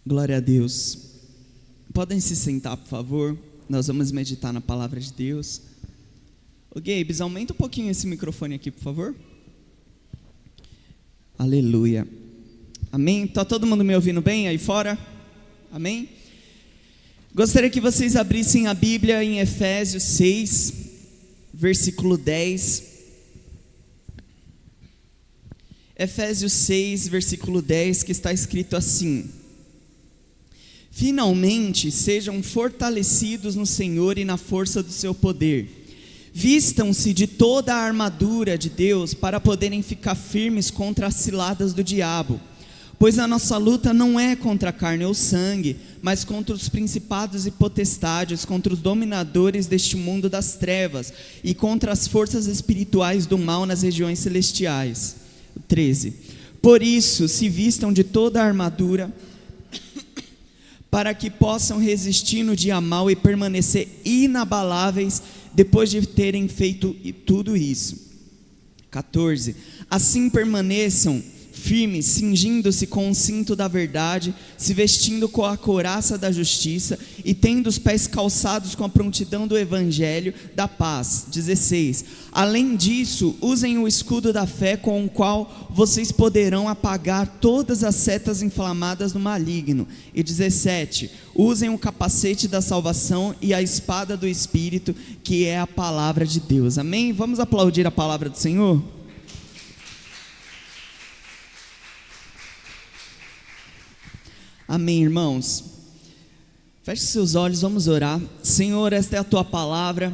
Glória a Deus. Podem se sentar, por favor. Nós vamos meditar na palavra de Deus. Ô Gabes, aumenta um pouquinho esse microfone aqui, por favor. Aleluia. Amém? Está todo mundo me ouvindo bem aí fora? Amém? Gostaria que vocês abrissem a Bíblia em Efésios 6, versículo 10. Efésios 6, versículo 10, que está escrito assim: finalmente sejam fortalecidos no Senhor e na força do seu poder. Vistam-se de toda a armadura de Deus para poderem ficar firmes contra as ciladas do diabo. Pois a nossa luta não é contra a carne ou sangue, mas contra os principados e potestades, contra os dominadores deste mundo das trevas e contra as forças espirituais do mal nas regiões celestiais. 13. Por isso, se vistam de toda a armadura, para que possam resistir no dia mau e permanecer inabaláveis depois de terem feito tudo isso. 14. Assim permaneçam firmes, cingindo-se com o cinto da verdade, se vestindo com a couraça da justiça e tendo os pés calçados com a prontidão do evangelho da paz. 16. Além disso, usem o escudo da fé, com o qual vocês poderão apagar todas as setas inflamadas do maligno. E 17. Usem o capacete da salvação e a espada do Espírito, que é a palavra de Deus. Amém? Vamos aplaudir a palavra do Senhor? Amém, irmãos. Feche seus olhos, vamos orar. Senhor, esta é a tua palavra.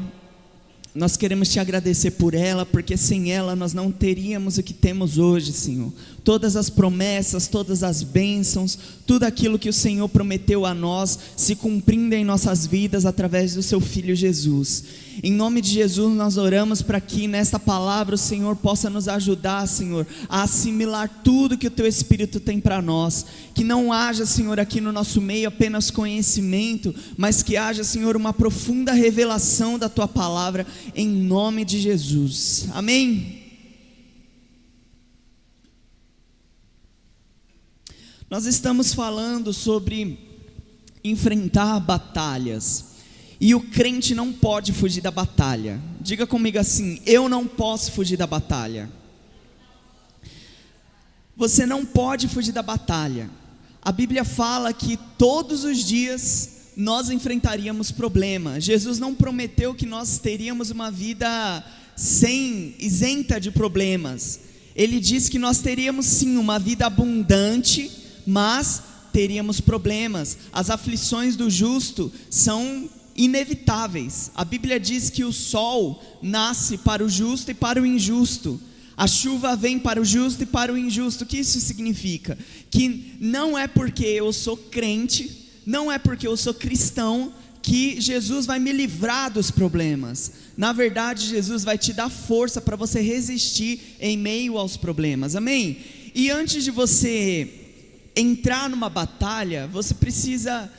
Nós queremos te agradecer por ela, porque sem ela nós não teríamos o que temos hoje, Senhor. Todas as promessas, todas as bênçãos, tudo aquilo que o Senhor prometeu a nós, se cumprindo em nossas vidas através do seu Filho Jesus. Em nome de Jesus nós oramos para que nesta palavra o Senhor possa nos ajudar, Senhor, a assimilar tudo que o teu Espírito tem para nós. Que não haja, Senhor, aqui no nosso meio apenas conhecimento, mas que haja, Senhor, uma profunda revelação da tua palavra, em nome de Jesus. Amém? Nós estamos falando sobre enfrentar batalhas, e o crente não pode fugir da batalha. Diga comigo assim: eu não posso fugir da batalha. Você não pode fugir da batalha. A Bíblia fala que todos os dias nós enfrentaríamos problemas. Jesus não prometeu que nós teríamos uma vida isenta de problemas. Ele diz que nós teríamos sim uma vida abundante, mas teríamos problemas. As aflições do justo são inevitáveis. A Bíblia diz que o sol nasce para o justo e para o injusto. A chuva vem para o justo e para o injusto. O que isso significa? Que não é porque eu sou crente, não é porque eu sou cristão, que Jesus vai me livrar dos problemas. Na verdade, Jesus vai te dar força para você resistir em meio aos problemas. Amém? E antes de você entrar numa batalha, você precisa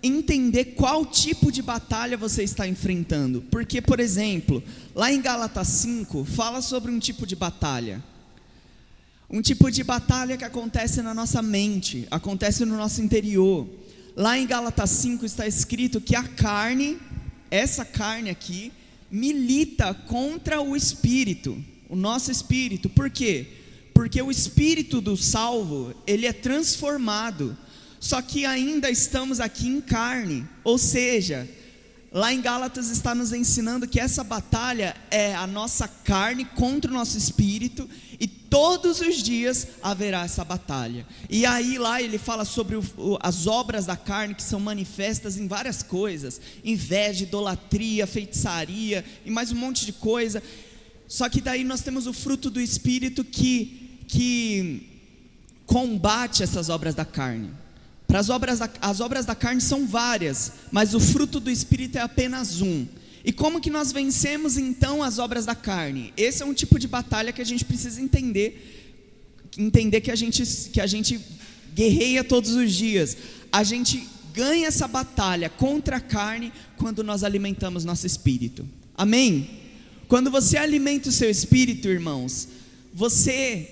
entender qual tipo de batalha você está enfrentando. Porque, por exemplo, lá em Gálatas 5, fala sobre um tipo de batalha. Um tipo de batalha que acontece na nossa mente, acontece no nosso interior. Lá em Gálatas 5 está escrito que a carne, essa carne aqui, milita contra o espírito, o nosso espírito. Por quê? Porque o espírito do salvo, ele é transformado. Só que ainda estamos aqui em carne, ou seja, lá em Gálatas está nos ensinando que essa batalha é a nossa carne contra o nosso espírito, e todos os dias haverá essa batalha. E aí lá ele fala sobre as obras da carne, que são manifestas em várias coisas: inveja, idolatria, feitiçaria e mais um monte de coisa. Só que daí nós temos o fruto do espírito que combate essas obras da carne. As obras da carne são várias, mas o fruto do Espírito é apenas um. E como que nós vencemos então as obras da carne? Esse é um tipo de batalha que a gente precisa entender que a gente guerreia todos os dias. A gente ganha essa batalha contra a carne quando nós alimentamos nosso espírito. Amém? Quando você alimenta o seu espírito, irmãos, você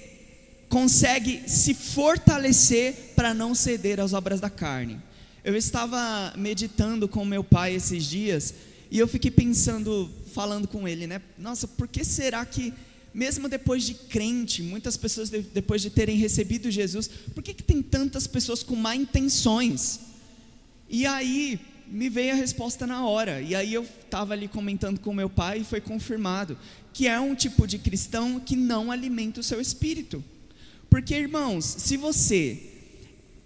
consegue se fortalecer para não ceder às obras da carne. Eu estava meditando com meu pai esses dias, e eu fiquei pensando, falando com ele, né? Nossa, por que será que, mesmo depois de crente, muitas pessoas depois de terem recebido Jesus, por que tem tantas pessoas com má intenções? E aí, me veio a resposta na hora, e aí eu estava ali comentando com meu pai, e foi confirmado, que é um tipo de cristão que não alimenta o seu espírito. Porque, irmãos, se você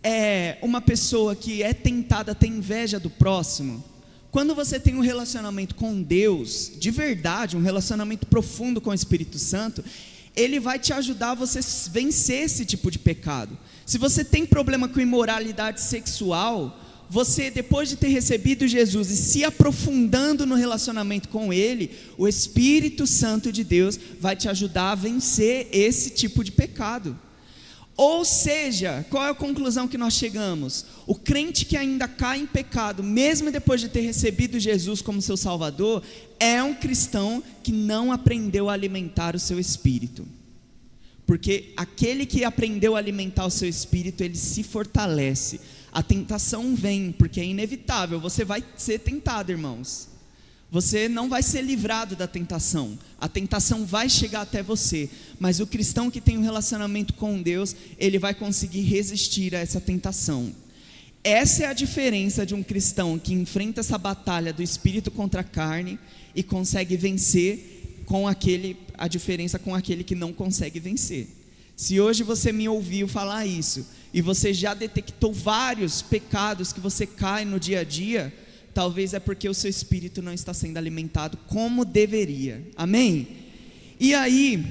é uma pessoa que é tentada a ter inveja do próximo, quando você tem um relacionamento com Deus, de verdade, um relacionamento profundo com o Espírito Santo, Ele vai te ajudar a você vencer esse tipo de pecado. Se você tem problema com imoralidade sexual, você, depois de ter recebido Jesus e se aprofundando no relacionamento com Ele, o Espírito Santo de Deus vai te ajudar a vencer esse tipo de pecado. Ou seja, qual é a conclusão que nós chegamos? O crente que ainda cai em pecado, mesmo depois de ter recebido Jesus como seu Salvador, é um cristão que não aprendeu a alimentar o seu espírito. Porque aquele que aprendeu a alimentar o seu espírito, ele se fortalece. A tentação vem, porque é inevitável, você vai ser tentado, irmãos. Você não vai ser livrado da tentação, a tentação vai chegar até você, mas o cristão que tem um relacionamento com Deus, ele vai conseguir resistir a essa tentação. Essa é a diferença de um cristão que enfrenta essa batalha do espírito contra a carne e consegue vencer a diferença com aquele que não consegue vencer. Se hoje você me ouviu falar isso, e você já detectou vários pecados que você cai no dia a dia, talvez é porque o seu espírito não está sendo alimentado como deveria, amém? E aí,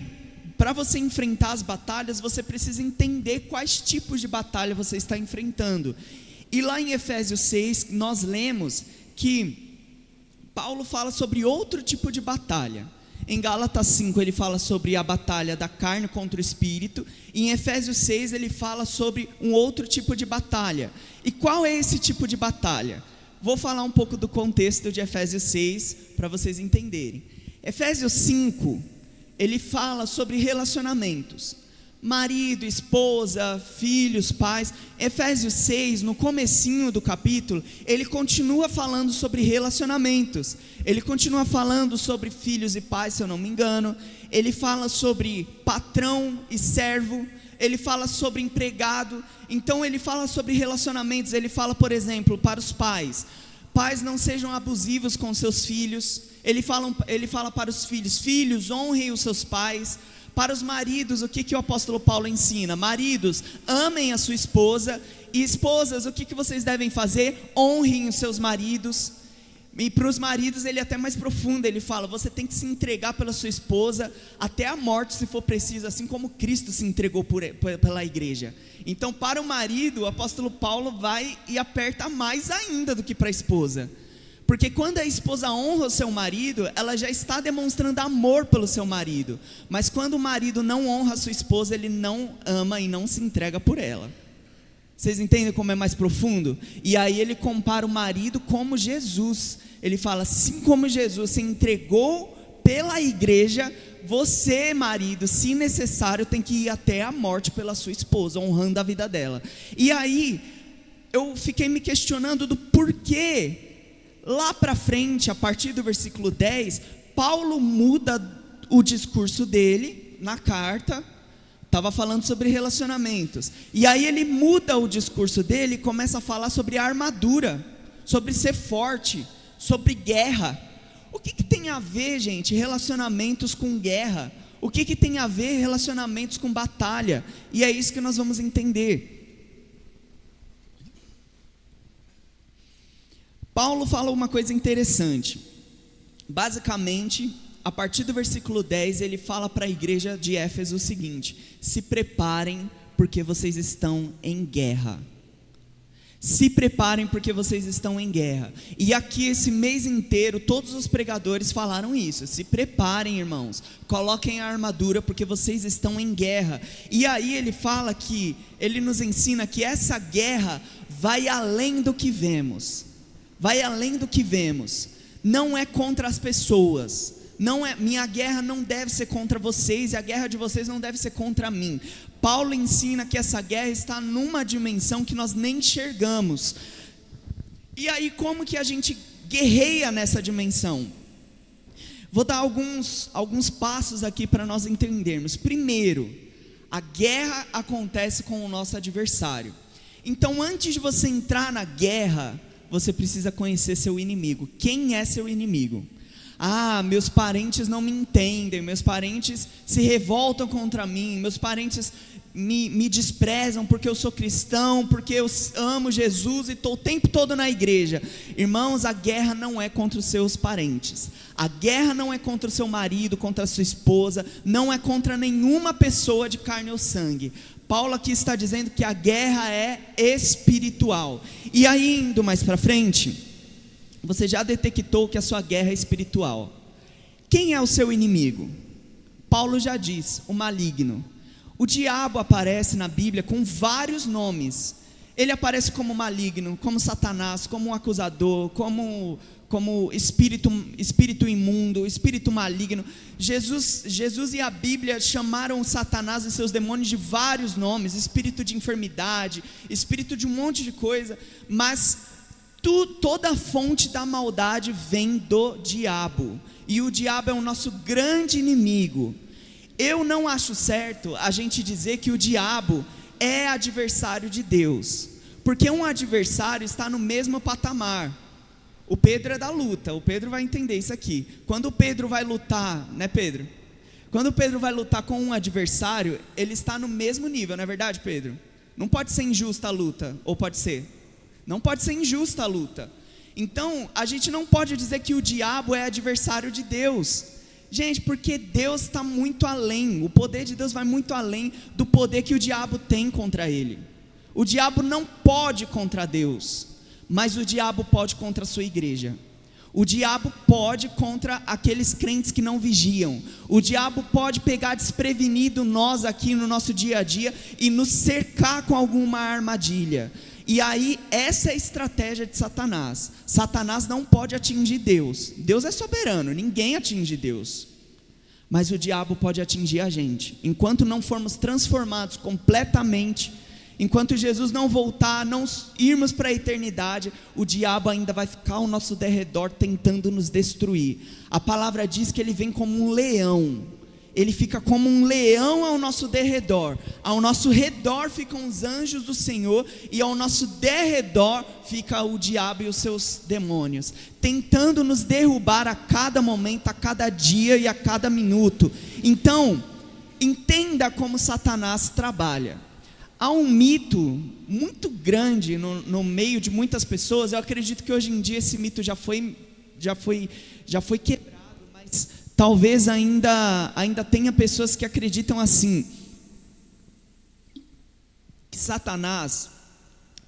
para você enfrentar as batalhas, você precisa entender quais tipos de batalha você está enfrentando. E lá em Efésios 6, nós lemos que Paulo fala sobre outro tipo de batalha. Em Gálatas 5 ele fala sobre a batalha da carne contra o espírito, e em Efésios 6 ele fala sobre um outro tipo de batalha. E qual é esse tipo de batalha? Vou falar um pouco do contexto de Efésios 6 para vocês entenderem. Efésios 5, ele fala sobre relacionamentos, marido, esposa, filhos, pais. Efésios 6, no comecinho do capítulo, ele continua falando sobre relacionamentos. Ele continua falando sobre filhos e pais, se eu não me engano. Ele fala sobre patrão e servo. Ele fala sobre empregado. Então ele fala sobre relacionamentos. Ele fala, por exemplo, para os pais: pais, não sejam abusivos com seus filhos. Ele fala para os filhos: filhos, honrem os seus pais. Para os maridos, o que o apóstolo Paulo ensina? Maridos, amem a sua esposa. E esposas, o que vocês devem fazer? Honrem os seus maridos. E para os maridos ele é até mais profundo, ele fala: você tem que se entregar pela sua esposa até a morte, se for preciso, assim como Cristo se entregou pela igreja. Então, para o marido, o apóstolo Paulo vai e aperta mais ainda do que para a esposa, porque quando a esposa honra o seu marido, ela já está demonstrando amor pelo seu marido. Mas quando o marido não honra a sua esposa, ele não ama e não se entrega por ela. Vocês entendem como é mais profundo? E aí ele compara o marido como Jesus. Ele fala: assim como Jesus se entregou pela igreja, você, marido, se necessário, tem que ir até a morte pela sua esposa, honrando a vida dela. E aí eu fiquei me questionando do porquê. Lá para frente, a partir do versículo 10, Paulo muda o discurso dele na carta. Estava falando sobre relacionamentos, e aí ele muda o discurso dele e começa a falar sobre a armadura, sobre ser forte, sobre guerra. O que tem a ver, gente, relacionamentos com guerra? O que tem a ver relacionamentos com batalha? E é isso que nós vamos entender. Paulo fala uma coisa interessante. Basicamente, a partir do versículo 10, ele fala para a igreja de Éfeso o seguinte: se preparem, porque vocês estão em guerra. Se preparem, porque vocês estão em guerra. E aqui, esse mês inteiro, todos os pregadores falaram isso: se preparem, irmãos, coloquem a armadura, porque vocês estão em guerra. E aí ele fala que, ele nos ensina que essa guerra vai além do que vemos. Vai além do que vemos. Não é contra as pessoas. Minha guerra não deve ser contra vocês, e a guerra de vocês não deve ser contra mim. Paulo ensina que essa guerra está numa dimensão que nós nem enxergamos. E aí, como que a gente guerreia nessa dimensão? Vou dar alguns passos aqui para nós entendermos. Primeiro, a guerra acontece com o nosso adversário. Então, antes de você entrar na guerra, você precisa conhecer seu inimigo. Quem é seu inimigo? Ah, meus parentes não me entendem, meus parentes se revoltam contra mim, meus parentes me desprezam porque eu sou cristão, porque eu amo Jesus e estou o tempo todo na igreja. Irmãos, a guerra não é contra os seus parentes, a guerra não é contra o seu marido, contra a sua esposa, não é contra nenhuma pessoa de carne ou sangue. Paulo aqui está dizendo que a guerra é espiritual. E aí, indo mais para frente, você já detectou que a sua guerra é espiritual. Quem é o seu inimigo? Paulo já diz, o maligno. O diabo aparece na Bíblia com vários nomes. Ele aparece como maligno, como Satanás, como um acusador, como espírito imundo, espírito maligno. Jesus e a Bíblia chamaram Satanás e seus demônios de vários nomes, espírito de enfermidade, espírito de um monte de coisa, mas toda a fonte da maldade vem do diabo, e o diabo é o nosso grande inimigo. Eu não acho certo a gente dizer que o diabo é adversário de Deus, porque um adversário está no mesmo patamar. O Pedro é da luta, o Pedro vai entender isso aqui. Quando o Pedro vai lutar, né, Pedro? Quando o Pedro vai lutar com um adversário, ele está no mesmo nível, não é verdade, Pedro? Não pode ser injusta a luta, ou pode ser? Não pode ser injusta a luta. Então, a gente não pode dizer que o diabo é adversário de Deus. Gente, porque Deus está muito além, o poder de Deus vai muito além do poder que o diabo tem contra ele. O diabo não pode contra Deus, mas o diabo pode contra a sua igreja. O diabo pode contra aqueles crentes que não vigiam. O diabo pode pegar desprevenido nós aqui no nosso dia a dia e nos cercar com alguma armadilha. E aí, essa é a estratégia de Satanás. Satanás não pode atingir Deus. Deus é soberano, ninguém atinge Deus. Mas o diabo pode atingir a gente. Enquanto não formos transformados completamente, enquanto Jesus não voltar, não irmos para a eternidade, o diabo ainda vai ficar ao nosso derredor tentando nos destruir. A palavra diz que ele vem como um leão. Ele fica como um leão ao nosso derredor. Ao nosso redor ficam os anjos do Senhor, e ao nosso derredor fica o diabo e os seus demônios, tentando nos derrubar a cada momento, a cada dia e a cada minuto. Então, entenda como Satanás trabalha. Há um mito muito grande no meio de muitas pessoas. Eu acredito que hoje em dia esse mito já foi quebrado, mas talvez ainda tenha pessoas que acreditam assim, que Satanás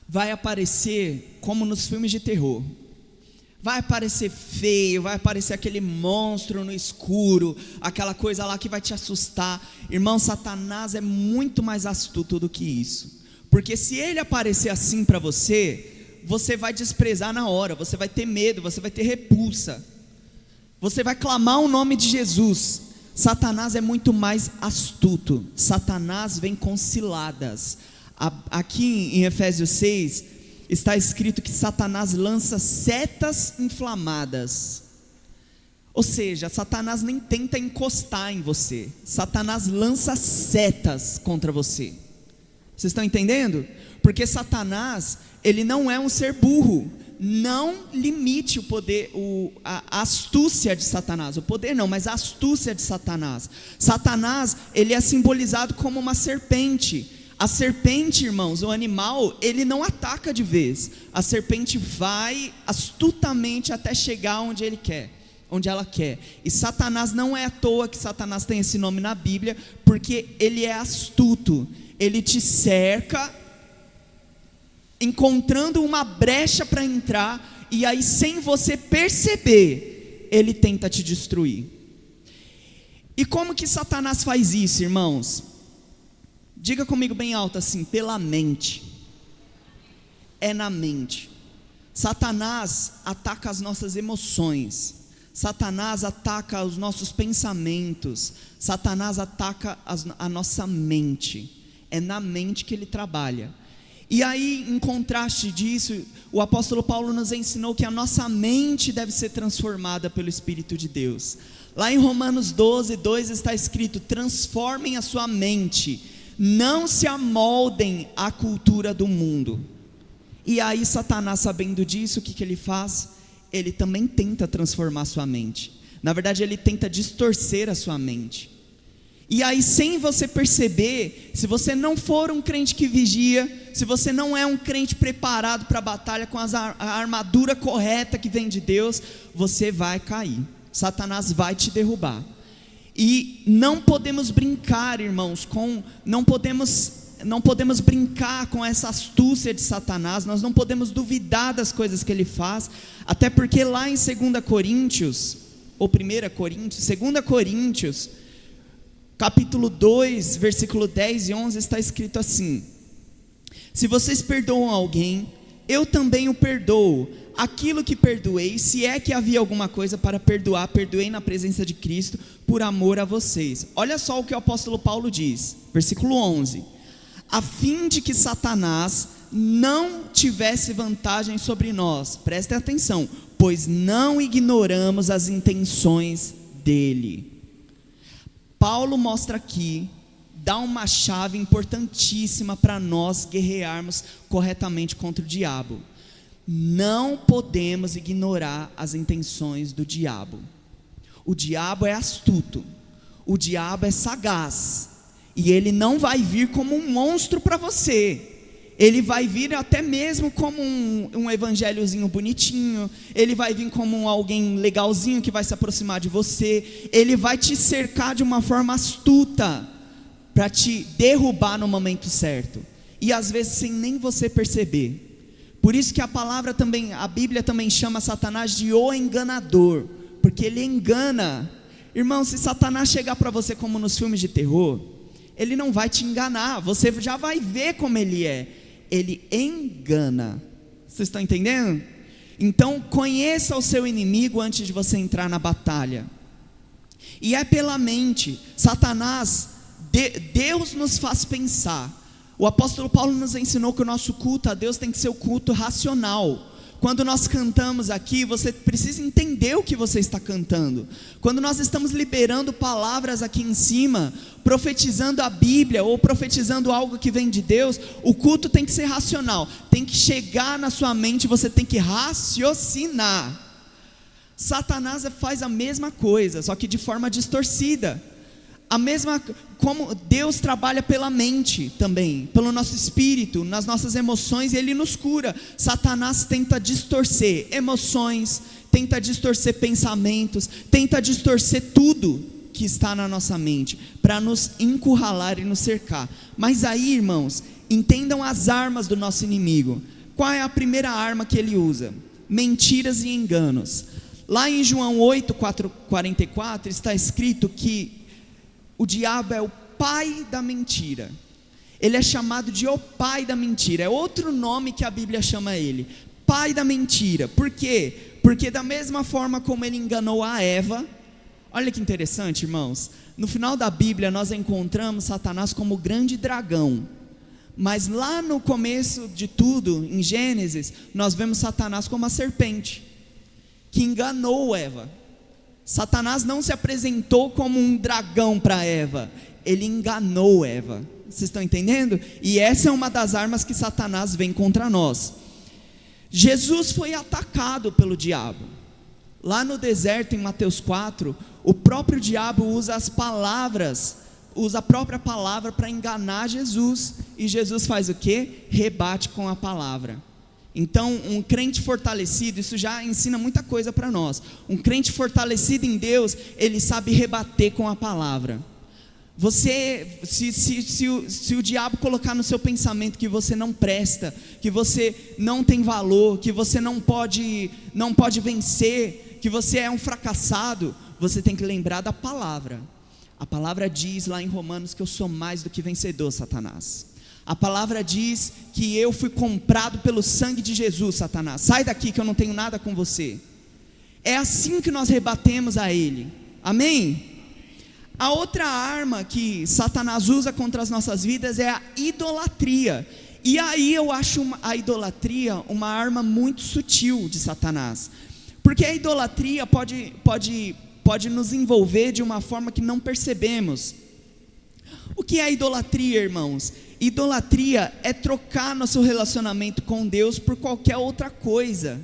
vai aparecer como nos filmes de terror. Vai aparecer feio, vai aparecer aquele monstro no escuro, aquela coisa lá que vai te assustar. Irmão, Satanás é muito mais astuto do que isso. Porque se ele aparecer assim para você, você vai desprezar na hora, você vai ter medo, você vai ter repulsa. Você vai clamar o nome de Jesus. Satanás é muito mais astuto. Satanás vem com ciladas. Aqui em Efésios 6, está escrito que Satanás lança setas inflamadas. Ou seja, Satanás nem tenta encostar em você. Satanás lança setas contra você. Vocês estão entendendo? Porque Satanás, ele não é um ser burro. Não limite o poder, a astúcia de Satanás. O poder não, mas a astúcia de Satanás. Satanás, ele é simbolizado como uma serpente. A serpente, irmãos, o animal, ele não ataca de vez. A serpente vai astutamente até chegar onde ele quer, onde ela quer. E Satanás, não é à toa que Satanás tem esse nome na Bíblia, porque ele é astuto. Ele te cerca, encontrando uma brecha para entrar, e aí, sem você perceber, ele tenta te destruir. E como que Satanás faz isso, irmãos? Diga comigo bem alto assim: pela mente. É na mente. Satanás ataca as nossas emoções. Satanás ataca os nossos pensamentos. Satanás ataca a nossa mente. é na mente que ele trabalha. E aí, em contraste disso, o apóstolo Paulo nos ensinou que a nossa mente deve ser transformada pelo Espírito de Deus. Lá em Romanos 12:2 está escrito: transformem a sua mente, não se amoldem à cultura do mundo. E aí Satanás, sabendo disso, o que ele faz? Ele também tenta transformar a sua mente. Na verdade, ele tenta distorcer a sua mente. E aí, sem você perceber, se você não for um crente que vigia, se você não é um crente preparado para a batalha com a armadura correta que vem de Deus, você vai cair. Satanás vai te derrubar. E não podemos brincar, irmãos, não podemos brincar com essa astúcia de Satanás. Nós não podemos duvidar das coisas que ele faz, até porque lá em 2 Coríntios, ou 1 Coríntios, 2 Coríntios, capítulo 2, versículo 10 e 11, está escrito assim: se vocês perdoam alguém, eu também o perdoo. Aquilo que perdoei, se é que havia alguma coisa para perdoar, perdoei na presença de Cristo, por amor a vocês. Olha só o que o apóstolo Paulo diz, versículo 11: a fim de que Satanás não tivesse vantagem sobre nós, prestem atenção, pois não ignoramos as intenções dele. Paulo mostra aqui, dá uma chave importantíssima para nós guerrearmos corretamente contra o diabo. Não podemos ignorar as intenções do diabo. O diabo é astuto, o diabo é sagaz, e ele não vai vir como um monstro para você. Ele vai vir até mesmo como um evangelhozinho bonitinho. Ele vai vir como alguém legalzinho que vai se aproximar de você. Ele vai te cercar de uma forma astuta para te derrubar no momento certo, e às vezes sem nem você perceber. Por isso que a Bíblia também chama Satanás de o enganador, porque ele engana. Irmão, se Satanás chegar para você como nos filmes de terror, ele não vai te enganar, você já vai ver como ele é. Ele engana. Vocês estão entendendo? Então conheça o seu inimigo antes de você entrar na batalha. E é pela mente. Satanás, Deus nos faz pensar. O apóstolo Paulo nos ensinou que o nosso culto a Deus tem que ser o culto racional. Quando nós cantamos aqui, você precisa entender o que você está cantando. Quando nós estamos liberando palavras aqui em cima, profetizando a Bíblia ou profetizando algo que vem de Deus, o culto tem que ser racional, tem que chegar na sua mente, você tem que raciocinar. Satanás faz a mesma coisa, só que de forma distorcida. Como Deus trabalha pela mente também, pelo nosso espírito, nas nossas emoções, e Ele nos cura. Satanás tenta distorcer emoções, tenta distorcer pensamentos, tenta distorcer tudo que está na nossa mente, para nos encurralar e nos cercar. Mas aí, irmãos, entendam as armas do nosso inimigo. Qual é a primeira arma que ele usa? Mentiras e enganos. Lá em João 8:44 está escrito que o diabo é o pai da mentira. Ele é chamado de o pai da mentira. É outro nome que a Bíblia chama ele, pai da mentira. Por quê? Porque da mesma forma como ele enganou a Eva, olha que interessante, irmãos, no final da Bíblia nós encontramos Satanás como o grande dragão. Mas lá no começo de tudo, em Gênesis, nós vemos Satanás como a serpente, que enganou Eva. Satanás não se apresentou como um dragão para Eva, ele enganou Eva. Vocês estão entendendo? E essa é uma das armas que Satanás vem contra nós. Jesus foi atacado pelo diabo. Lá no deserto, em Mateus 4, o próprio diabo usa a própria palavra para enganar Jesus. E Jesus faz o quê? Rebate com a palavra. Então, um crente fortalecido, isso já ensina muita coisa para nós. Um crente fortalecido em Deus, ele sabe rebater com a palavra. Se o diabo colocar no seu pensamento que você não presta, que você não tem valor, que você não pode vencer, que você é um fracassado, você tem que lembrar da palavra. A palavra diz lá em Romanos que eu sou mais do que vencedor, Satanás. A palavra diz que eu fui comprado pelo sangue de Jesus, Satanás. Sai daqui que eu não tenho nada com você. É assim que nós rebatemos a ele. Amém? A outra arma que Satanás usa contra as nossas vidas é a idolatria. E aí eu acho a idolatria uma arma muito sutil de Satanás. Porque a idolatria pode nos envolver de uma forma que não percebemos. O que é a idolatria, irmãos? Idolatria é trocar nosso relacionamento com Deus por qualquer outra coisa.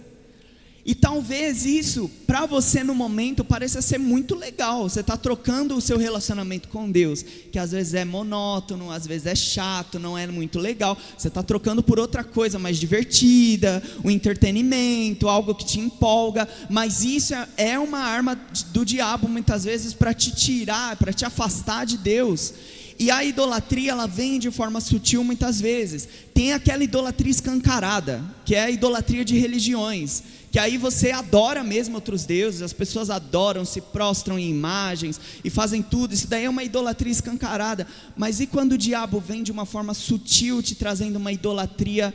E talvez isso, para você no momento, pareça ser muito legal. Você está trocando o seu relacionamento com Deus, que às vezes é monótono, às vezes é chato, não é muito legal. Você está trocando por outra coisa mais divertida, um entretenimento, algo que te empolga. Mas isso é uma arma do diabo muitas vezes para te tirar, para te afastar de Deus. E a idolatria, ela vem de forma sutil muitas vezes. Tem aquela idolatria escancarada, que é a idolatria de religiões, que aí você adora mesmo outros deuses, as pessoas adoram, se prostram em imagens e fazem tudo. Isso daí é uma idolatria escancarada. Mas e quando o diabo vem de uma forma sutil, te trazendo uma idolatria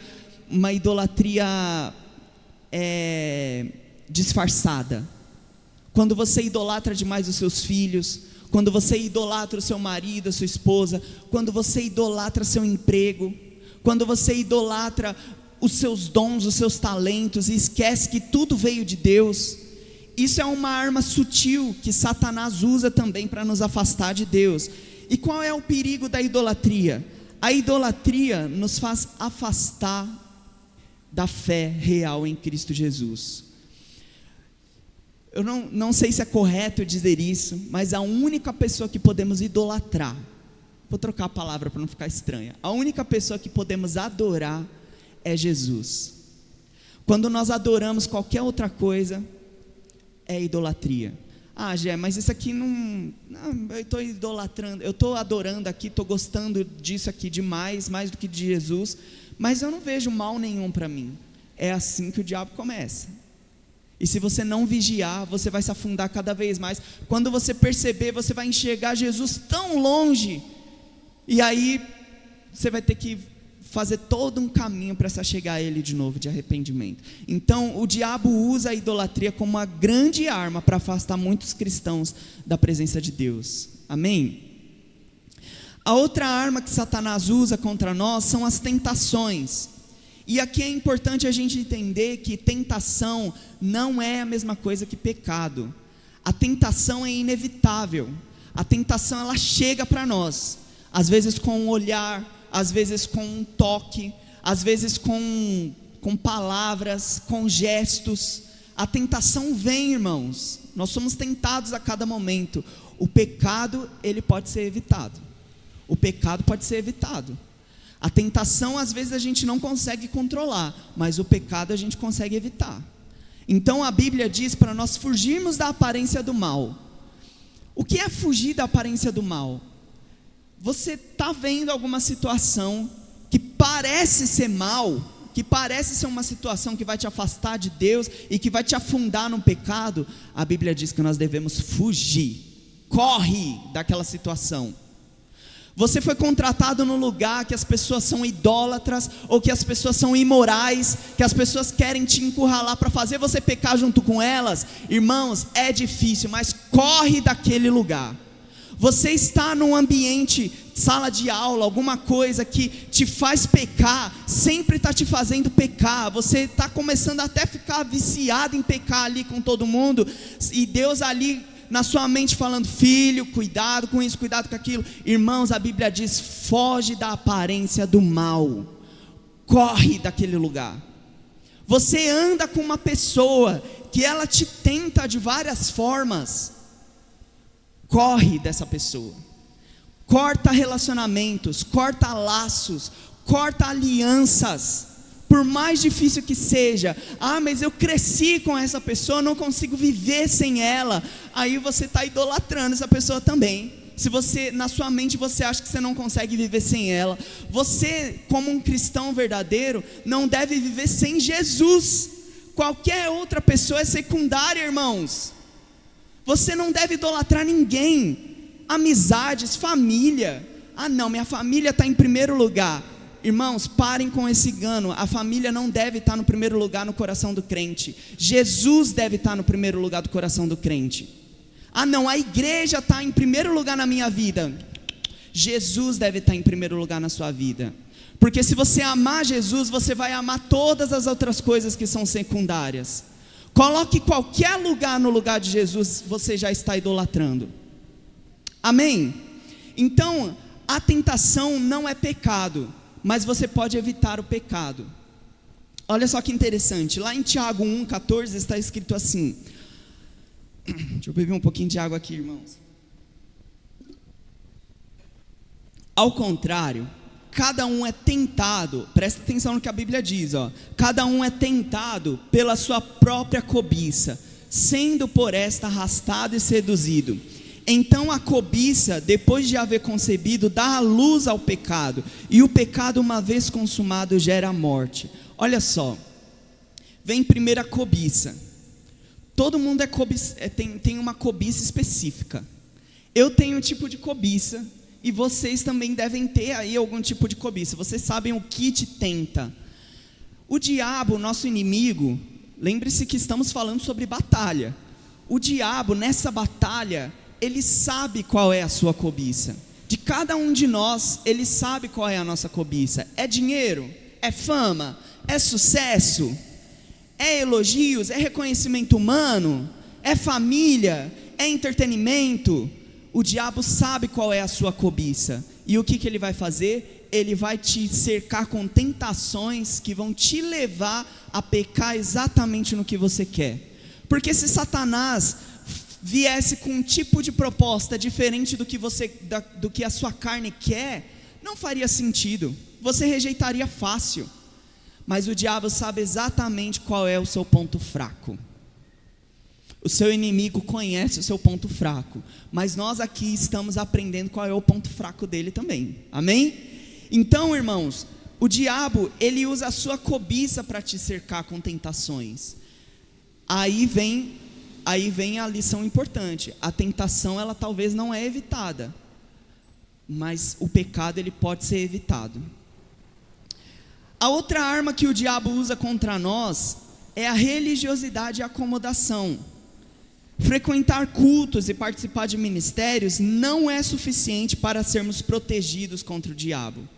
disfarçada? Quando você idolatra demais os seus filhos, quando você idolatra o seu marido, a sua esposa, quando você idolatra seu emprego, quando você idolatra os seus dons, os seus talentos e esquece que tudo veio de Deus. Isso é uma arma sutil que Satanás usa também para nos afastar de Deus. E qual é o perigo da idolatria? A idolatria nos faz afastar da fé real em Cristo Jesus. Eu não sei se é correto dizer isso, mas a única pessoa que podemos idolatrar, vou trocar a palavra para não ficar estranha, a única pessoa que podemos adorar é Jesus. Quando nós adoramos qualquer outra coisa, é idolatria. Ah, Gé, mas isso aqui não, eu estou idolatrando, eu estou adorando aqui, estou gostando disso aqui demais, mais do que de Jesus, mas eu não vejo mal nenhum para mim. É assim que o diabo começa. E se você não vigiar, você vai se afundar cada vez mais. Quando você perceber, você vai enxergar Jesus tão longe, e aí você vai ter que fazer todo um caminho para se chegar a Ele de novo, de arrependimento. Então o diabo usa a idolatria como uma grande arma para afastar muitos cristãos da presença de Deus. Amém? A outra arma que Satanás usa contra nós são as tentações. E aqui é importante a gente entender que tentação não é a mesma coisa que pecado. A tentação é inevitável. A tentação, ela chega para nós, às vezes com um olhar, às vezes com um toque, às vezes com palavras, com gestos. A tentação vem, irmãos. Nós somos tentados a cada momento. O pecado, ele pode ser evitado. O pecado pode ser evitado. A tentação, às vezes, a gente não consegue controlar, mas o pecado a gente consegue evitar. Então a Bíblia diz para nós fugirmos da aparência do mal. O que é fugir da aparência do mal? Você está vendo alguma situação que parece ser mal, que parece ser uma situação que vai te afastar de Deus e que vai te afundar no pecado. A Bíblia diz que nós devemos fugir. Corre daquela situação. Você foi contratado num lugar que as pessoas são idólatras, ou que as pessoas são imorais, que as pessoas querem te encurralar para fazer você pecar junto com elas. Irmãos, é difícil, mas corre daquele lugar. Você está num ambiente, sala de aula, alguma coisa que te faz pecar, sempre está te fazendo pecar. Você está começando até a ficar viciado em pecar ali com todo mundo, e Deus ali na sua mente falando: filho, cuidado com isso, cuidado com aquilo. Irmãos, a Bíblia diz: foge da aparência do mal, corre daquele lugar. Você anda com uma pessoa que ela te tenta de várias formas, corre dessa pessoa. Corta relacionamentos, corta laços, corta alianças. Por mais difícil que seja, mas eu cresci com essa pessoa, não consigo viver sem ela. Aí você está idolatrando essa pessoa também. Se você, na sua mente, você acha que você não consegue viver sem ela, você, como um cristão verdadeiro, não deve viver sem Jesus. Qualquer outra pessoa é secundária, irmãos. Você não deve idolatrar ninguém. Amizades, família. Não, minha família está em primeiro lugar. Irmãos, parem com esse engano. A família não deve estar no primeiro lugar no coração do crente. Jesus deve estar no primeiro lugar do coração do crente. Ah não, a igreja está em primeiro lugar na minha vida. Jesus deve estar em primeiro lugar na sua vida. Porque se você amar Jesus, você vai amar todas as outras coisas que são secundárias. Coloque qualquer lugar no lugar de Jesus, você já está idolatrando. Amém? Então, a tentação não é pecado, mas você pode evitar o pecado. Olha só que interessante, lá em Tiago 1,14 está escrito assim. Deixa eu beber um pouquinho de água aqui, irmãos. Ao contrário, cada um é tentado, presta atenção no que a Bíblia diz, ó. Cada um é tentado pela sua própria cobiça, sendo por esta arrastado e seduzido. Então a cobiça, depois de haver concebido, dá a luz ao pecado, e o pecado, uma vez consumado, gera a morte. Olha só, vem primeiro a cobiça. Todo mundo tem uma cobiça específica. Eu tenho um tipo de cobiça, e vocês também devem ter aí algum tipo de cobiça. Vocês sabem o que te tenta. O diabo, nosso inimigo, lembre-se que estamos falando sobre batalha. O diabo, nessa batalha, ele sabe qual é a sua cobiça. De cada um de nós, ele sabe qual é a nossa cobiça. É dinheiro? É fama? É sucesso? É elogios? É reconhecimento humano? É família? É entretenimento? O diabo sabe qual é a sua cobiça. E o que ele vai fazer? Ele vai te cercar com tentações que vão te levar a pecar exatamente no que você quer. Porque se Satanás viesse com um tipo de proposta diferente do que a sua carne quer, não faria sentido. Você rejeitaria fácil. Mas o diabo sabe exatamente qual é o seu ponto fraco. O seu inimigo conhece o seu ponto fraco, mas nós aqui estamos aprendendo qual é o ponto fraco dele também, amém? Então, irmãos, o diabo, ele usa a sua cobiça para te cercar com tentações. Aí vem a lição importante. A tentação, ela talvez não é evitada, mas o pecado, ele pode ser evitado. A outra arma que o diabo usa contra nós é a religiosidade e a acomodação. Frequentar cultos e participar de ministérios não é suficiente para sermos protegidos contra o diabo.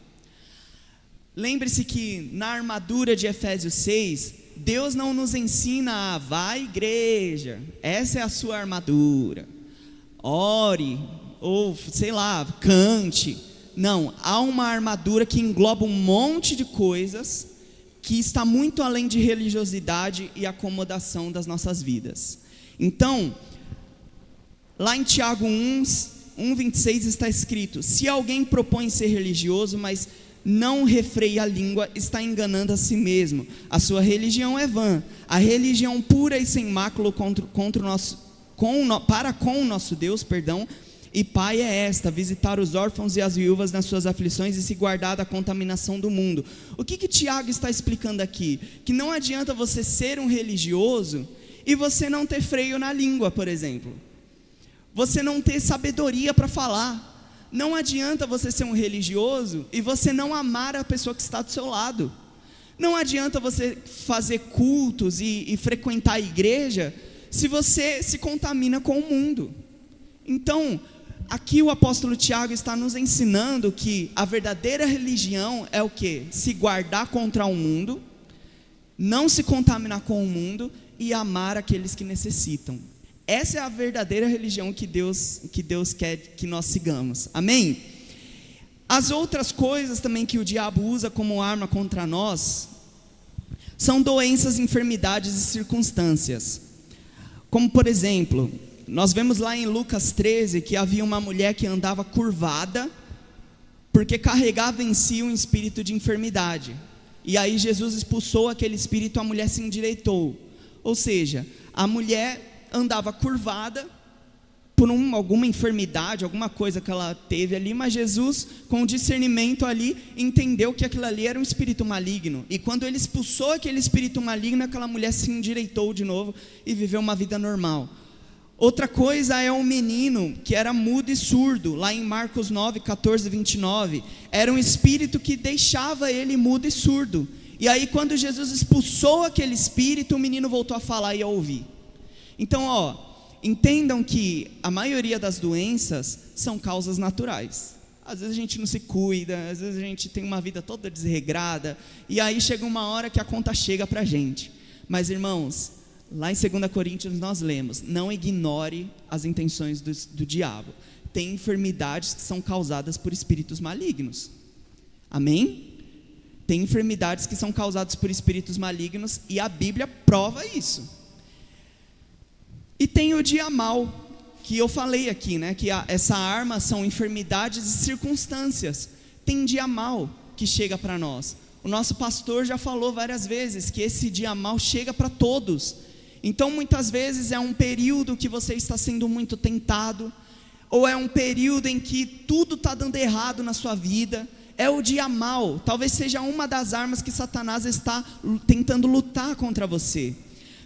Lembre-se que na armadura de Efésios 6, Deus não nos ensina a vá à igreja, essa é a sua armadura, ore, ou sei lá, cante. Não, há uma armadura que engloba um monte de coisas, que está muito além de religiosidade e acomodação das nossas vidas. Então, lá em Tiago 1:26 está escrito: se alguém propõe ser religioso, mas não refreia a língua, está enganando a si mesmo. A sua religião é vã. A religião pura e sem mácula para com o nosso Deus, e Pai é esta: visitar os órfãos e as viúvas nas suas aflições e se guardar da contaminação do mundo. O que Tiago está explicando aqui? Que não adianta você ser um religioso e você não ter freio na língua, por exemplo. Você não ter sabedoria para falar. Não adianta você ser um religioso e você não amar a pessoa que está do seu lado. Não adianta você fazer cultos e frequentar a igreja se você se contamina com o mundo. Então, aqui o apóstolo Tiago está nos ensinando que a verdadeira religião é o quê? Se guardar contra o mundo, não se contaminar com o mundo e amar aqueles que necessitam. Essa é a verdadeira religião que Deus quer que nós sigamos, amém? As outras coisas também que o diabo usa como arma contra nós são doenças, enfermidades e circunstâncias. Como por exemplo, nós vemos lá em Lucas 13 que havia uma mulher que andava curvada porque carregava em si um espírito de enfermidade. E aí Jesus expulsou aquele espírito, a mulher se endireitou. Ou seja, a mulher andava curvada por alguma enfermidade, alguma coisa que ela teve ali, mas Jesus, com discernimento ali, entendeu que aquilo ali era um espírito maligno. E quando ele expulsou aquele espírito maligno, aquela mulher se endireitou de novo e viveu uma vida normal. Outra coisa é um menino que era mudo e surdo, lá em Marcos 9, 14 e 29, era um espírito que deixava ele mudo e surdo. E aí quando Jesus expulsou aquele espírito, o menino voltou a falar e a ouvir. Então, entendam que a maioria das doenças são causas naturais. Às vezes a gente não se cuida, às vezes a gente tem uma vida toda desregrada, e aí chega uma hora que a conta chega pra gente. Mas irmãos, lá em 2 Coríntios nós lemos: não ignore as intenções do diabo. Tem enfermidades que são causadas por espíritos malignos. Amém? Tem enfermidades que são causadas por espíritos malignos, e a Bíblia prova isso. E tem o dia mau, que eu falei aqui, né? Que essa arma são enfermidades e circunstâncias. Tem dia mau que chega para nós. O nosso pastor já falou várias vezes que esse dia mau chega para todos. Então muitas vezes é um período que você está sendo muito tentado, ou é um período em que tudo está dando errado na sua vida. É o dia mau, talvez seja uma das armas que Satanás está tentando lutar contra você.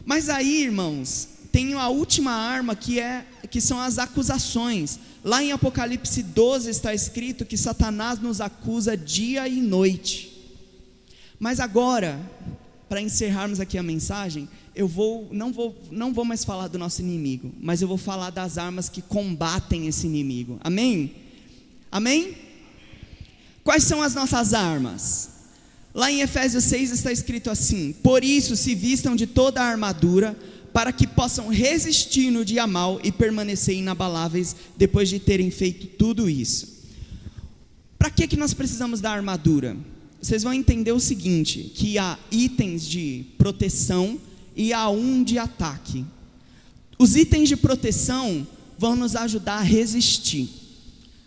Mas aí, irmãos, tem a última arma que são as acusações. Lá em Apocalipse 12 está escrito que Satanás nos acusa dia e noite. Mas agora, para encerrarmos aqui a mensagem, não vou mais falar do nosso inimigo, mas eu vou falar das armas que combatem esse inimigo. Amém? Amém? Quais são as nossas armas? Lá em Efésios 6 está escrito assim: por isso se vistam de toda a armadura, para que possam resistir no dia mau e permanecer inabaláveis depois de terem feito tudo isso. Para que nós precisamos da armadura? Vocês vão entender o seguinte, que há itens de proteção e há um de ataque. Os itens de proteção vão nos ajudar a resistir.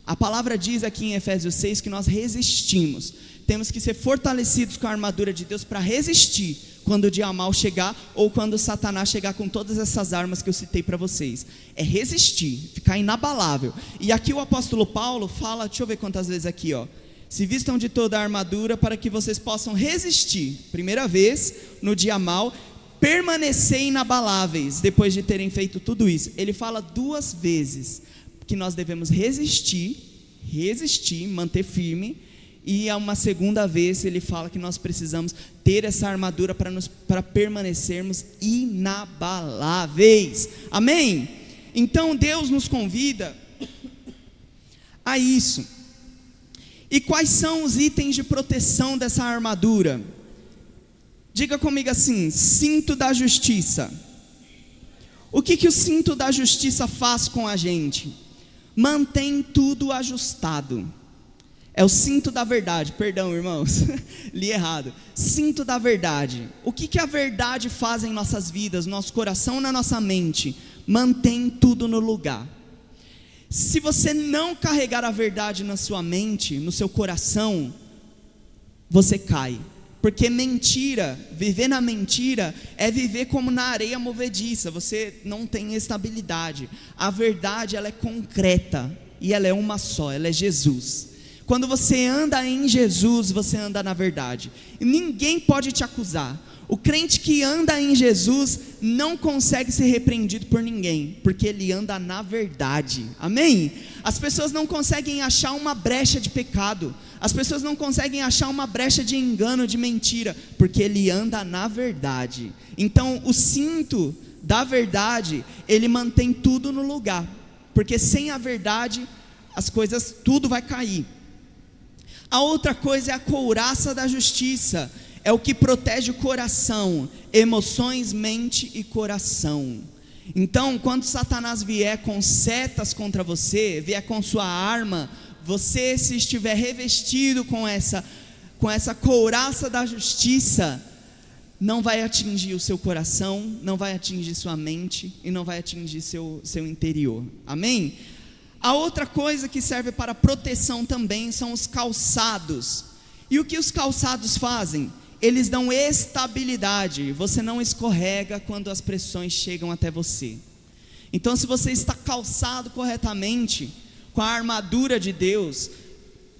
A palavra diz aqui em Efésios 6 que nós resistimos. Temos que ser fortalecidos com a armadura de Deus para resistir quando o dia mau chegar, ou quando Satanás chegar com todas essas armas que eu citei para vocês. É resistir, ficar inabalável. E aqui o apóstolo Paulo fala, deixa eu ver quantas vezes aqui, ó. Se vistam de toda a armadura para que vocês possam resistir, primeira vez, no dia mau, permanecer inabaláveis depois de terem feito tudo isso. Ele fala 2 vezes que nós devemos resistir, manter firme. E a uma segunda vez ele fala que nós precisamos ter essa armadura para permanecermos inabaláveis. Amém? Então Deus nos convida a isso. E quais são os itens de proteção dessa armadura? Diga comigo assim: cinto da justiça. O que o cinto da justiça faz com a gente? Mantém tudo ajustado. É o cinto da verdade, perdão irmãos, li errado. Cinto da verdade. O que a verdade faz em nossas vidas, no nosso coração, na nossa mente? Mantém tudo no lugar. Se você não carregar a verdade na sua mente, no seu coração, você cai. Porque mentira, viver na mentira é viver como na areia movediça, você não tem estabilidade. A verdade, ela é concreta e ela é uma só, ela é Jesus. Quando você anda em Jesus, você anda na verdade. E ninguém pode te acusar. O crente que anda em Jesus não consegue ser repreendido por ninguém, porque ele anda na verdade. Amém? As pessoas não conseguem achar uma brecha de pecado. As pessoas não conseguem achar uma brecha de engano, de mentira, porque ele anda na verdade. Então o cinto da verdade, ele mantém tudo no lugar, porque sem a verdade as coisas, tudo vai cair. A outra coisa é a couraça da justiça. É o que protege o coração, emoções, mente e coração. Então, quando Satanás vier com setas contra você, vier com sua arma, você, se estiver revestido com essa couraça da justiça, não vai atingir o seu coração, não vai atingir sua mente e não vai atingir seu interior. Amém? A outra coisa que serve para proteção também são os calçados. E o que os calçados fazem? Eles dão estabilidade, você não escorrega quando as pressões chegam até você. Então, se você está calçado corretamente, com a armadura de Deus,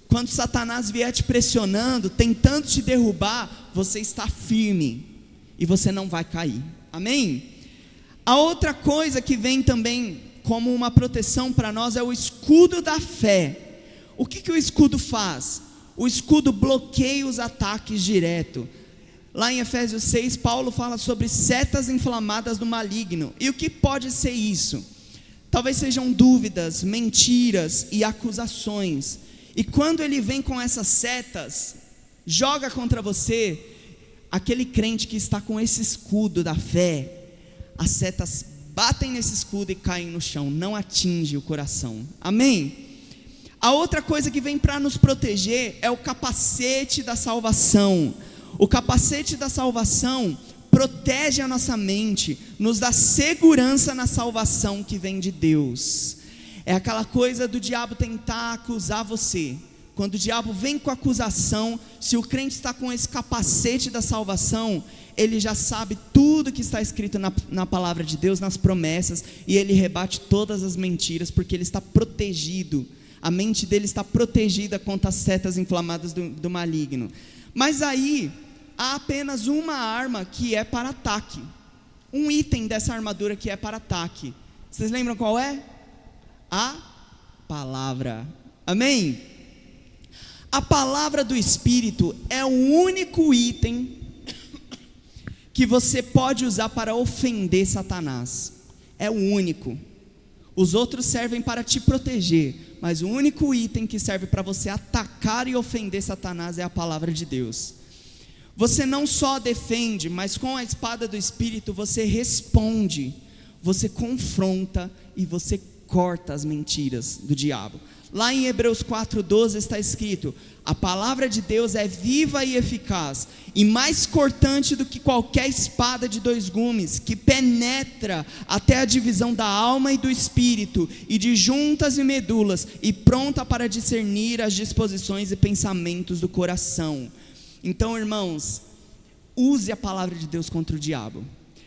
quando Satanás vier te pressionando, tentando te derrubar, você está firme e você não vai cair. Amém? A outra coisa que vem também como uma proteção para nós é o escudo da fé. O que o escudo faz? O escudo bloqueia os ataques direto. Lá em Efésios 6, Paulo fala sobre setas inflamadas do maligno. E o que pode ser isso? talvez sejam dúvidas, mentiras e acusações. E quando ele vem com essas setas, joga contra você, aquele crente que está com esse escudo da fé, as setas batem nesse escudo e caem no chão, não atinge o coração. Amém? A outra coisa que vem para nos proteger é o capacete da salvação. O capacete da salvação protege a nossa mente, nos dá segurança na salvação que vem de Deus. É aquela coisa do diabo tentar acusar você. Quando o diabo vem com acusação, se o crente está com esse capacete da salvação, ele já sabe tudo que está escrito na palavra de Deus, nas promessas, e ele rebate todas as mentiras, porque ele está protegido. A mente dele está protegida contra as setas inflamadas do maligno. Mas aí, há apenas uma arma que é para ataque. Um item dessa armadura que é para ataque. Vocês lembram qual é? A palavra. Amém? A palavra do Espírito é o único item que você pode usar para ofender Satanás. É o único. Os outros servem para te proteger, mas o único item que serve para você atacar e ofender Satanás é a palavra de Deus. Você não só defende, mas com a espada do Espírito você responde, você confronta e você corta as mentiras do diabo. Lá em Hebreus 4:12 está escrito: a palavra de Deus é viva e eficaz, e mais cortante do que qualquer espada de 2 gumes, que penetra até a divisão da alma e do espírito, e de juntas e medulas, e pronta para discernir as disposições e pensamentos do coração. Então, irmãos, use a palavra de Deus contra o diabo.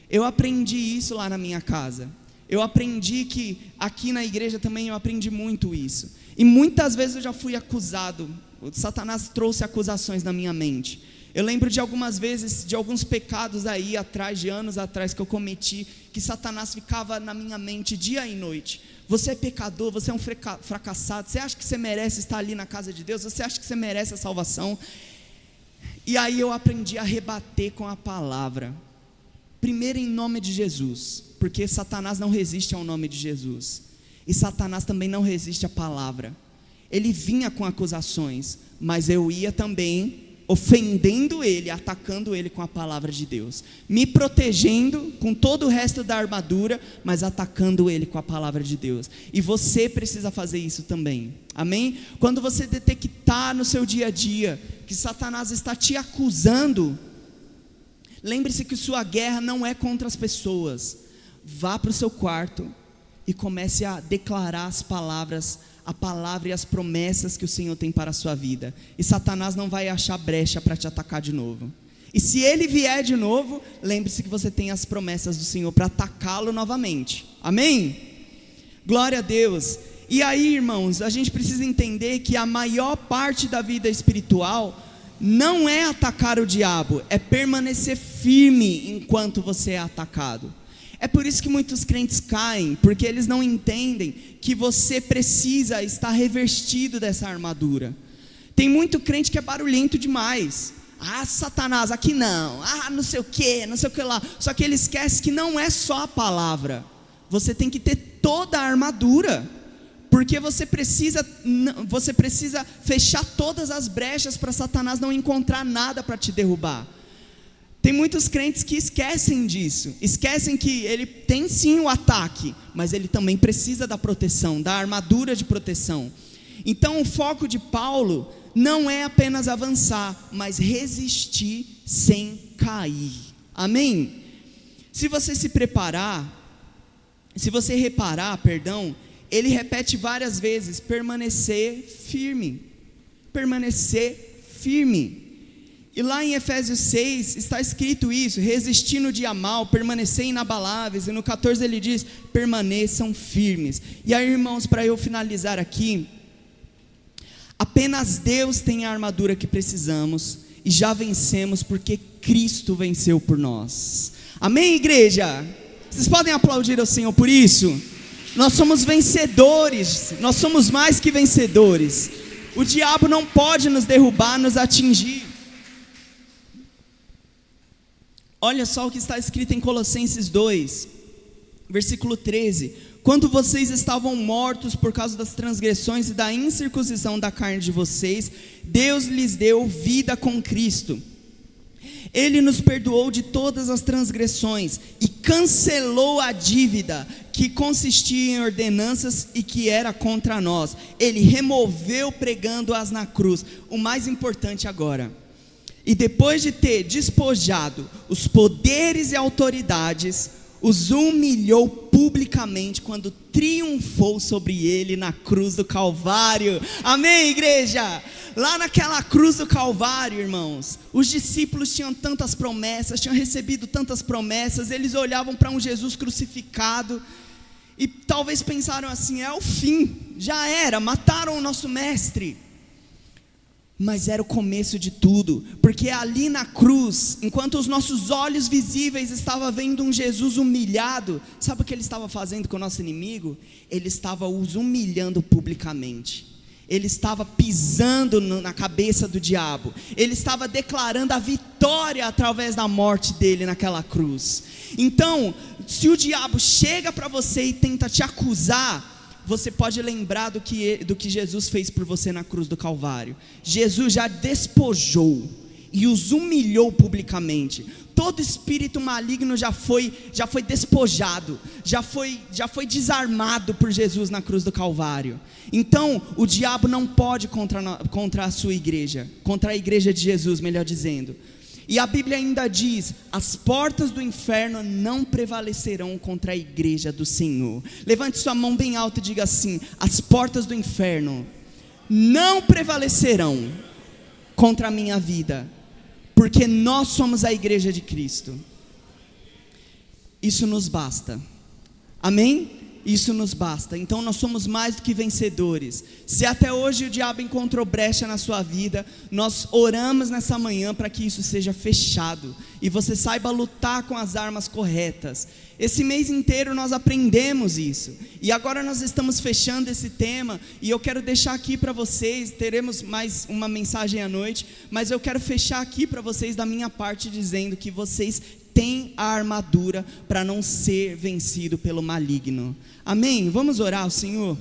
Eu aprendi isso lá na minha casa. Eu aprendi que aqui na igreja também eu aprendi muito isso. E muitas vezes eu já fui acusado. O Satanás trouxe acusações na minha mente. Eu lembro de algumas vezes, de alguns pecados aí atrás, de anos atrás que eu cometi, que Satanás ficava na minha mente dia e noite. Você é pecador, você é um fracassado, você acha que você merece estar ali na casa de Deus? Você acha que você merece a salvação? E aí eu aprendi a rebater com a palavra. Primeiro em nome de Jesus, porque Satanás não resiste ao nome de Jesus. E Satanás também não resiste à palavra. Ele vinha com acusações, mas eu ia também ofendendo ele, atacando ele com a palavra de Deus, me protegendo com todo o resto da armadura, mas atacando ele com a palavra de Deus. E você precisa fazer isso também, amém? Quando você detectar no seu dia a dia que Satanás está te acusando, lembre-se que sua guerra não é contra as pessoas. Vá para o seu quarto e comece a declarar as palavras, a palavra e as promessas que o Senhor tem para a sua vida. E Satanás não vai achar brecha para te atacar de novo. E se ele vier de novo, lembre-se que você tem as promessas do Senhor para atacá-lo novamente. Amém? Glória a Deus. E aí, irmãos, a gente precisa entender que a maior parte da vida espiritual não é atacar o diabo, é permanecer firme enquanto você é atacado. É por isso que muitos crentes caem, porque eles não entendem que você precisa estar revestido dessa armadura. Tem muito crente que é barulhento demais. Ah, Satanás, aqui não. Ah, não sei o que lá. Só que ele esquece que não é só a palavra. Você tem que ter toda a armadura, porque você precisa fechar todas as brechas para Satanás não encontrar nada para te derrubar. Tem muitos crentes que esquecem disso, esquecem que ele tem sim o ataque, mas ele também precisa da proteção, da armadura de proteção. Então o foco de Paulo não é apenas avançar, mas resistir sem cair. Amém? Se você reparar, ele repete várias vezes: permanecer firme, permanecer firme. E lá em Efésios 6 está escrito isso: resistir no dia mal, permanecer inabaláveis. E no 14 ele diz: permaneçam firmes. E aí, irmãos, para eu finalizar aqui, apenas Deus tem a armadura que precisamos, e já vencemos porque Cristo venceu por nós. Amém, igreja? Vocês podem aplaudir ao Senhor por isso? Nós somos vencedores, nós somos mais que vencedores. O diabo não pode nos derrubar, nos atingir. Olha só o que está escrito em Colossenses 2, versículo 13: quando vocês estavam mortos por causa das transgressões e da incircuncisão da carne de vocês, Deus lhes deu vida com Cristo. Ele nos perdoou de todas as transgressões e cancelou a dívida que consistia em ordenanças e que era contra nós. Ele removeu pregando-as na cruz. O mais importante agora. E depois de ter despojado os poderes e autoridades, os humilhou publicamente quando triunfou sobre ele na cruz do Calvário. Amém, igreja? Lá naquela cruz do Calvário, irmãos, os discípulos tinham tantas promessas, tinham recebido tantas promessas, eles olhavam para um Jesus crucificado e talvez pensaram assim: é o fim, já era, mataram o nosso mestre. Mas era o começo de tudo, porque ali na cruz, enquanto os nossos olhos visíveis estavam vendo um Jesus humilhado, sabe o que ele estava fazendo com o nosso inimigo? Ele estava os humilhando publicamente, ele estava pisando na cabeça do diabo, ele estava declarando a vitória através da morte dele naquela cruz. Então, se o diabo chega para você e tenta te acusar, você pode lembrar do que Jesus fez por você na cruz do Calvário. Jesus já despojou e os humilhou publicamente. Todo espírito maligno já foi despojado, já foi desarmado por Jesus na cruz do Calvário. Então o diabo não pode contra a sua igreja, contra a igreja de Jesus, melhor dizendo. E a Bíblia ainda diz: as portas do inferno não prevalecerão contra a igreja do Senhor. Levante sua mão bem alta e diga assim: as portas do inferno não prevalecerão contra a minha vida, porque nós somos a igreja de Cristo. Isso nos basta, amém? Isso nos basta. Então nós somos mais do que vencedores. Se até hoje o diabo encontrou brecha na sua vida, nós oramos nessa manhã para que isso seja fechado e você saiba lutar com as armas corretas. Esse mês inteiro nós aprendemos isso, e agora nós estamos fechando esse tema, e eu quero deixar aqui para vocês, teremos mais uma mensagem à noite, mas eu quero fechar aqui para vocês da minha parte dizendo que vocês têm a armadura para não ser vencido pelo maligno. Amém? Vamos orar ao Senhor?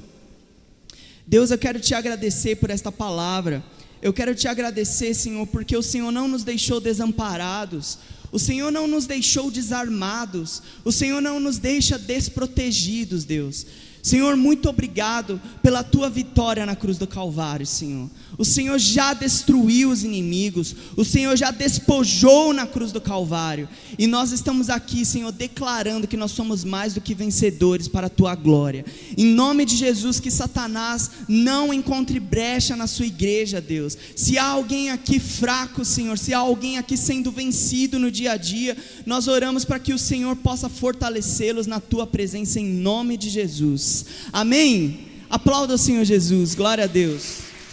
Deus, eu quero te agradecer por esta palavra. Eu quero te agradecer, Senhor, porque o Senhor não nos deixou desamparados, o Senhor não nos deixou desarmados, o Senhor não nos deixa desprotegidos, Deus. Senhor, muito obrigado pela tua vitória na cruz do Calvário, Senhor. O Senhor já destruiu os inimigos, o Senhor já despojou na cruz do Calvário, e nós estamos aqui, Senhor, declarando que nós somos mais do que vencedores para a tua glória. Em nome de Jesus, que Satanás não encontre brecha na sua igreja, Deus. Se há alguém aqui fraco, Senhor, se há alguém aqui sendo vencido no dia a dia, nós oramos para que o Senhor possa fortalecê-los na tua presença, em nome de Jesus. Amém? Aplauda o Senhor Jesus, glória a Deus.